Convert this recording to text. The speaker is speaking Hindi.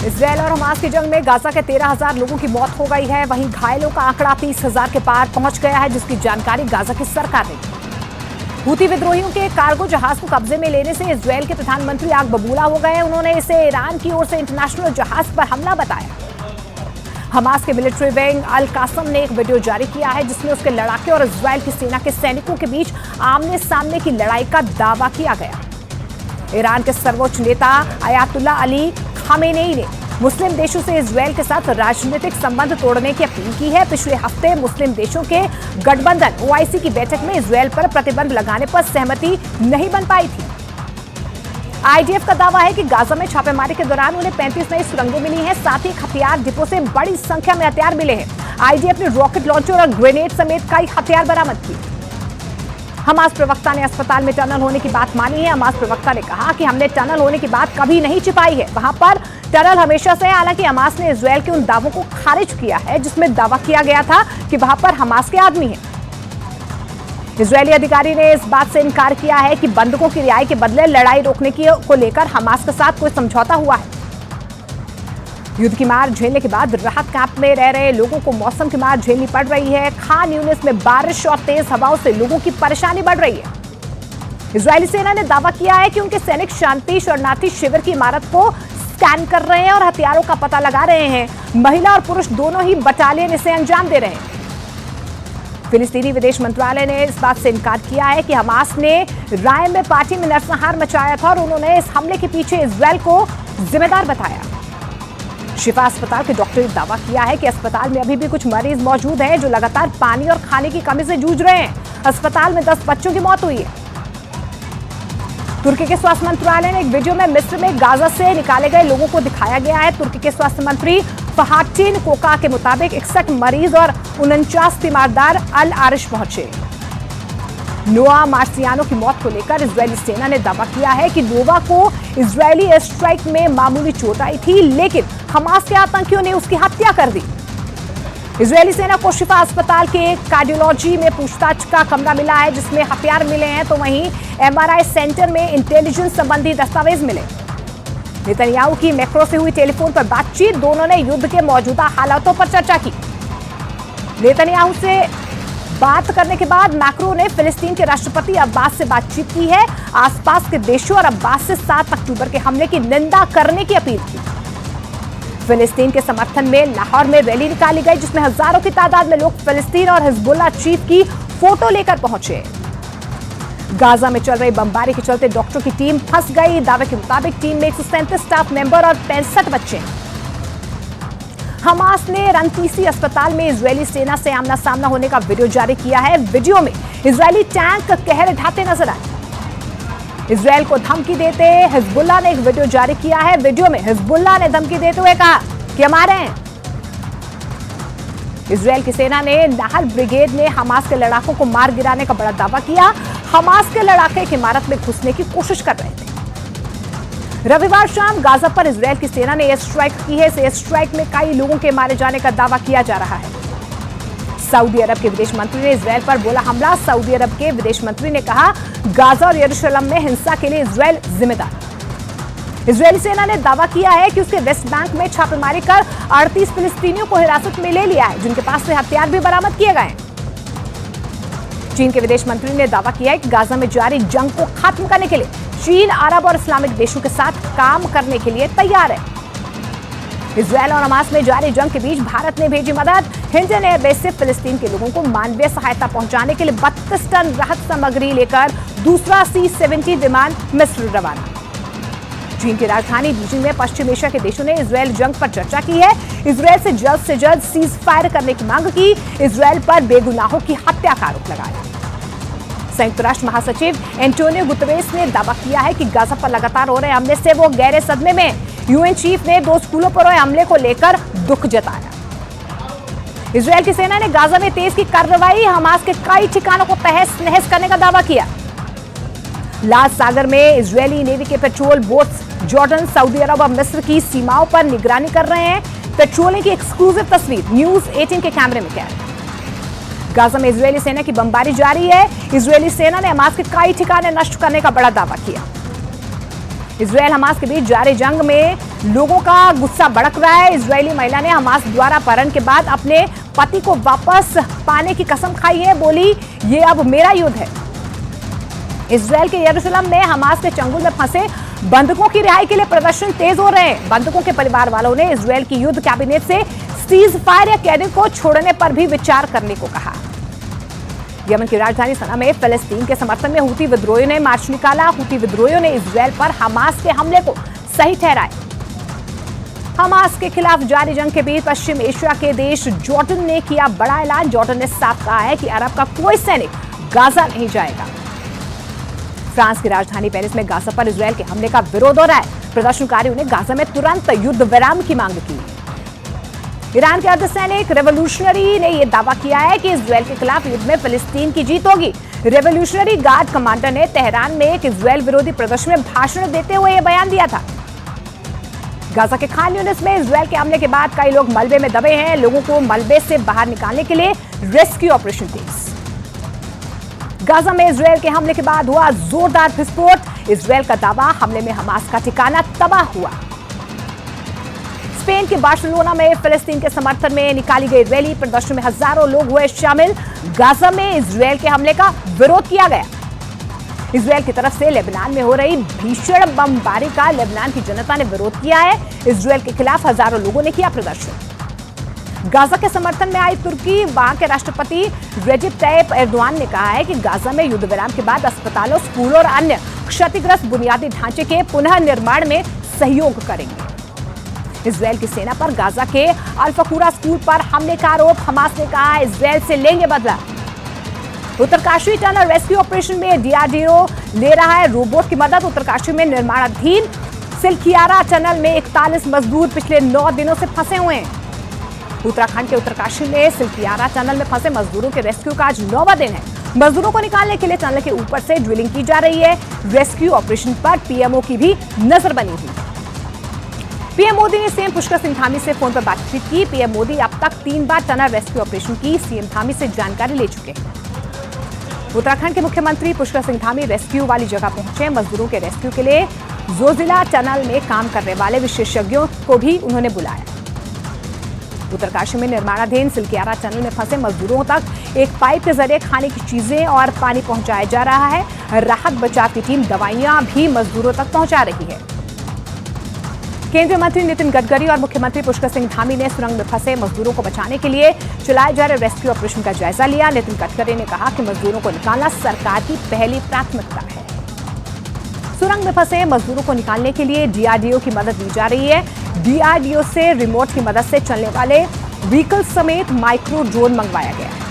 इजरायल और हमास की जंग में गाजा के 13,000 लोगों की मौत हो गई है। वहीं घायलों का आंकड़ा 30,000 के पार पहुंच गया है, जिसकी जानकारी गाजा की सरकार ने दी। हूती विद्रोहियों के कार्गो जहाज को कब्जे में लेने से इजरायल के प्रधानमंत्री आग बबूला हो गए। उन्होंने इसे ईरान की ओर से इंटरनेशनल जहाज पर हमला बताया। हमास के मिलिट्री विंग अल कासम ने एक वीडियो जारी किया है, जिसमें उसके लड़ाके और इजरायल की सेना के सैनिकों के बीच आमने सामने की लड़ाई का दावा किया गया। ईरान के सर्वोच्च नेता अयातुल्ला अली खामेनेई ने मुस्लिम देशों से इजरायल के साथ राजनीतिक संबंध तोड़ने की अपील की है। पिछले हफ्ते मुस्लिम देशों के गठबंधन ओआईसी की बैठक में इजरायल पर प्रतिबंध लगाने पर सहमति नहीं बन पाई थी। आईडीएफ का दावा है कि गाजा में छापेमारी के दौरान उन्हें 35 नई सुरंगें मिली हैं। साथ ही हथियार डिपो से बड़ी संख्या में हथियार मिले हैं। आईडीएफ ने रॉकेट लॉन्चर और ग्रेनेड समेत कई हथियार बरामद किए। हमास प्रवक्ता ने अस्पताल में टनल होने की बात मानी है। हमास प्रवक्ता ने कहा कि हमने टनल होने की बात कभी नहीं छिपाई है, वहां पर टनल हमेशा से है। हालांकि हमास ने इजरायल के उन दावों को खारिज किया है जिसमें दावा किया गया था कि वहां पर हमास के आदमी हैं। इजरायली अधिकारी ने इस बात से इनकार किया है कि बंधकों की रिहाई के बदले लड़ाई रोकने को लेकर हमास के साथ कोई समझौता हुआ है। युद्ध की मार झेलने के बाद राहत कैंप में रह रहे लोगों को मौसम की मार झेलनी पड़ रही है। खान यूनिस में बारिश और तेज हवाओं से लोगों की परेशानी बढ़ रही है। इजरायली सेना ने दावा किया है कि उनके सैनिक शांति शरणार्थी शिविर की इमारत को स्कैन कर रहे हैं और हथियारों का पता लगा रहे हैं। महिला और पुरुष दोनों ही बटालियन इसे अंजाम दे रहे हैं। फिलिस्तीनी विदेश मंत्रालय ने इस बात से इनकार किया है कि हमास ने राय में पार्टी में नरसंहार मचाया था और उन्होंने इस हमले के पीछे इजरायल को जिम्मेदार बताया। शिफा अस्पताल के डॉक्टर ने दावा किया है कि अस्पताल में अभी भी कुछ मरीज मौजूद हैं जो लगातार पानी और खाने की कमी से जूझ रहे हैं। अस्पताल में 10 बच्चों की मौत हुई है। तुर्की के स्वास्थ्य मंत्रालय ने एक वीडियो में मिस्र में गाजा से निकाले गए लोगों को दिखाया गया है। तुर्की के स्वास्थ्य मंत्री फहाटीन कोका के मुताबिक 61 मरीज और 49 तीमारदार अल आरिश पहुंचे। नोआ मार्सियानो की मौत को लेकर इजरायली सेना ने दावा किया है कि नोवा को इजरायली एयर स्ट्राइक में मामूली चोट आई थी, लेकिन हमास के आतंकियों ने उसकी हत्या कर दी। इजरायली सेना को शिफा अस्पताल के कार्डियोलॉजी में पूछताछ का कमरा मिला है, जिसमें हथियार मिले हैं, तो वहीं एमआरआई सेंटर में इंटेलिजेंस संबंधी दस्तावेज मिले। नेतन्याहू की मैक्रो से हुई टेलीफोन पर बातचीत, दोनों ने युद्ध के मौजूदा हालातों पर चर्चा की। नेतन्याहू से बात करने के बाद मैक्रो ने फिलिस्तीन के राष्ट्रपति अब्बास से बातचीत की है। आसपास के देशों और अब्बास से 7 अक्टूबर के हमले की निंदा करने की अपील की। फिलिस्तीन के समर्थन में लाहौर में रैली निकाली गई, जिसमें हजारों की तादाद में लोग फिलिस्तीन और हिजबुल्लाह चीफ की फोटो लेकर पहुंचे। गाजा में चल रही बमबारी के चलते डॉक्टरों की टीम फंस गई। दावे के मुताबिक टीम में 137 स्टाफ मेंबर और 65 बच्चे हैं। हमास ने रंतीसी अस्पताल में इजरायली सेना से आमना सामना होने का वीडियो जारी किया है। वीडियो में इजरायली टैंक कहर ढाते नजर आए। इजरायल को धमकी देते हिजबुल्लाह ने एक वीडियो जारी किया है। वीडियो में हिजबुल्लाह ने धमकी देते हुए कहा कि हमारे हैं। इजरायल की सेना ने नाहल ब्रिगेड ने हमास के लड़ाकों को मार गिराने का बड़ा दावा किया। हमास के लड़ाके एक इमारत में घुसने की कोशिश कर रहे थे। रविवार शाम गाजा पर इजरायल की सेना ने एयर स्ट्राइक की है। इस एयर स्ट्राइक में कई लोगों के मारे जाने का दावा किया जा रहा है। सऊदी अरब के विदेश मंत्री ने इजरायल पर बोला हमला। सऊदी अरब के विदेश मंत्री ने कहा गाजा और यरूशलेम में हिंसा के लिए इजरायल जिम्मेदार। इजरायली सेना ने दावा किया है कि उसके वेस्ट बैंक में छापेमारी कर 38 फिलिस्तीनियों को हिरासत में ले लिया है, जिनके पास से हथियार भी बरामद किए गए। चीन के विदेश मंत्री ने दावा किया है कि गाजा में जारी जंग को खत्म करने के लिए चीन अरब और इस्लामिक देशों के साथ काम करने के लिए तैयार है। इजरायल और हमास में जारी जंग के बीच भारत ने भेजी मदद। हिंडन एयरबेस से फिलिस्तीन के लोगों को मानवीय सहायता पहुंचाने के लिए 32 टन राहत सामग्री लेकर दूसरा C-17 विमान मिस्र रवाना। चीन की राजधानी बीजिंग में पश्चिम एशिया के देशों ने इजरायल जंग पर चर्चा की है। इजरायल से जल्द सीज फायर करने की मांग की। इजरायल पर बेगुनाहों की हत्या का आरोप लगाया। संयुक्त राष्ट्र महासचिव एंटोनियो गुतरेस ने दावा किया है कि गाजा पर लगातार हो रहे हमले से वो गहरे सदमे में। यूएन चीफ ने 2 स्कूलों पर हुए हमले को लेकर दुख जताया। इजरायल की सेना ने गाजा में तेज की कार्रवाई, हमास के कई ठिकानों को तहस नहस करने का दावा किया। लाल सागर में इजरायली नेवी के पेट्रोल बोट्स जॉर्डन, सऊदी अरब और मिस्र की सीमाओं पर निगरानी कर रहे हैं। पेट्रोलिंग की एक्सक्लूसिव तस्वीर न्यूज 18 के कैमरे में कैद। गाजा में इजरायली सेना की बमबारी जारी है। इजरायली सेना ने हमास के कई ठिकाने नष्ट करने का बड़ा दावा किया। इजरायल हमास के बीच जारी जंग में लोगों का गुस्सा भड़क रहा है। इजरायली महिला ने हमास द्वारा अपहरण के बाद अपने पति को वापस पाने की कसम खाई है। बोली, ये अब मेरा युद्ध है। इजरायल के यरूशलेम में हमास के चंगुल में फंसे बंधकों की रिहाई के लिए प्रदर्शन तेज हो रहे हैं। बंधकों के परिवार वालों ने इजरायल की युद्ध कैबिनेट से सीज फायर या कैदी को छोड़ने पर भी विचार करने को कहा। यमन की राजधानी सना में फिलिस्तीन के समर्थन में हूती विद्रोहियों ने मार्च निकाला। हूती विद्रोहियों ने इजरायल पर हमास के हमले को सही ठहराया। हमास के खिलाफ जारी जंग के बीच पश्चिम एशिया के देश जॉर्डन ने किया बड़ा ऐलान। जॉर्डन ने साफ कहा है कि अरब का कोई सैनिक गाजा नहीं जाएगा। फ्रांस की राजधानी पेरिस में गाजा पर इजरायल के हमले का विरोध हो रहा है। प्रदर्शनकारियों ने गाजा में तुरंत युद्ध विराम की मांग की। ईरान के अर्धसैनिक रेवोल्यूशनरी ने यह दावा किया है कि इजरायल के खिलाफ युद्ध में फिलिस्तीन की जीत होगी। रेवोल्यूशनरी गार्ड कमांडर ने तेहरान में एक इजरायल विरोधी प्रदर्शन में भाषण देते हुए यह बयान दिया था। गाजा के खान यूनिस में इजरायल के हमले के बाद कई लोग मलबे में दबे हैं। लोगों को मलबे से बाहर निकालने के लिए रेस्क्यू ऑपरेशन तेज। गाजा में इजरायल के हमले के बाद हुआ जोरदार विस्फोट। इजरायल का दावा, हमले में हमास का ठिकाना तबाह हुआ। स्पेन के बार्सिलोना में फिलिस्तीन के समर्थन में निकाली गई रैली, प्रदर्शन में हजारों लोग हुए शामिल। गाजा में इजरायल के हमले का विरोध किया गया। इजरायल की तरफ से लेबनान में हो रही भीषण बमबारी का लेबनान की जनता ने विरोध किया है। इजरायल के खिलाफ हजारों लोगों ने किया प्रदर्शन। गाजा के समर्थन में आई तुर्की, वहां के राष्ट्रपति रेजिप तैयप एर्दोआन ने कहा है कि गाजा में युद्ध विराम के बाद अस्पतालों, स्कूलों और अन्य क्षतिग्रस्त बुनियादी ढांचे के पुनः निर्माण में सहयोग करेंगे। इजरायल की सेना पर गाजा के अल-फकूरा स्कूल पर हमले का आरोप। हमास ने कहा, इजरायल से लेंगे बदला। उत्तरकाशी टनल रेस्क्यू ऑपरेशन में डीआरडीओ ले रहा है रोबोट की मदद। उत्तरकाशी में निर्माणाधीन सिलखियारा टनल में 41 मजदूर पिछले 9 दिनों से फंसे हुए हैं। उत्तराखंड के उत्तरकाशी में सिलखियारा टनल में फंसे मजदूरों के रेस्क्यू का आज 9वां दिन है। मजदूरों को निकालने के लिए टनल के ऊपर से ड्रिलिंग की जा रही है। रेस्क्यू ऑपरेशन पर पीएमओ की भी नजर बनी हुई है। पीएम मोदी ने सीएम पुष्कर सिंह धामी से फोन पर बातचीत की। पीएम मोदी अब तक 3 बार टनल रेस्क्यू ऑपरेशन की सीएम धामी से जानकारी ले चुके हैं। उत्तराखंड के मुख्यमंत्री पुष्कर सिंह धामी रेस्क्यू वाली जगह पहुंचे। मजदूरों के रेस्क्यू के लिए जोजिला टनल में काम करने वाले विशेषज्ञों को भी उन्होंने बुलाया। उत्तरकाशी में निर्माणाधीन सिलखियारा टनल में फंसे मजदूरों तक एक पाइप के जरिए खाने की चीजें और पानी पहुंचाया जा रहा है। राहत बचाव की टीम दवाइयां भी मजदूरों तक पहुंचा रही है। केंद्रीय मंत्री नितिन गडकरी और मुख्यमंत्री पुष्कर सिंह धामी ने सुरंग में फंसे मजदूरों को बचाने के लिए चलाए जा रहे रेस्क्यू ऑपरेशन का जायजा लिया। नितिन गडकरी ने कहा कि मजदूरों को निकालना सरकार की पहली प्राथमिकता है। सुरंग में फंसे मजदूरों को निकालने के लिए डीआरडीओ की मदद ली जा रही है। डीआरडीओ से रिमोट की मदद से चलने वाले व्हीकल समेत माइक्रो ड्रोन मंगवाया गया है।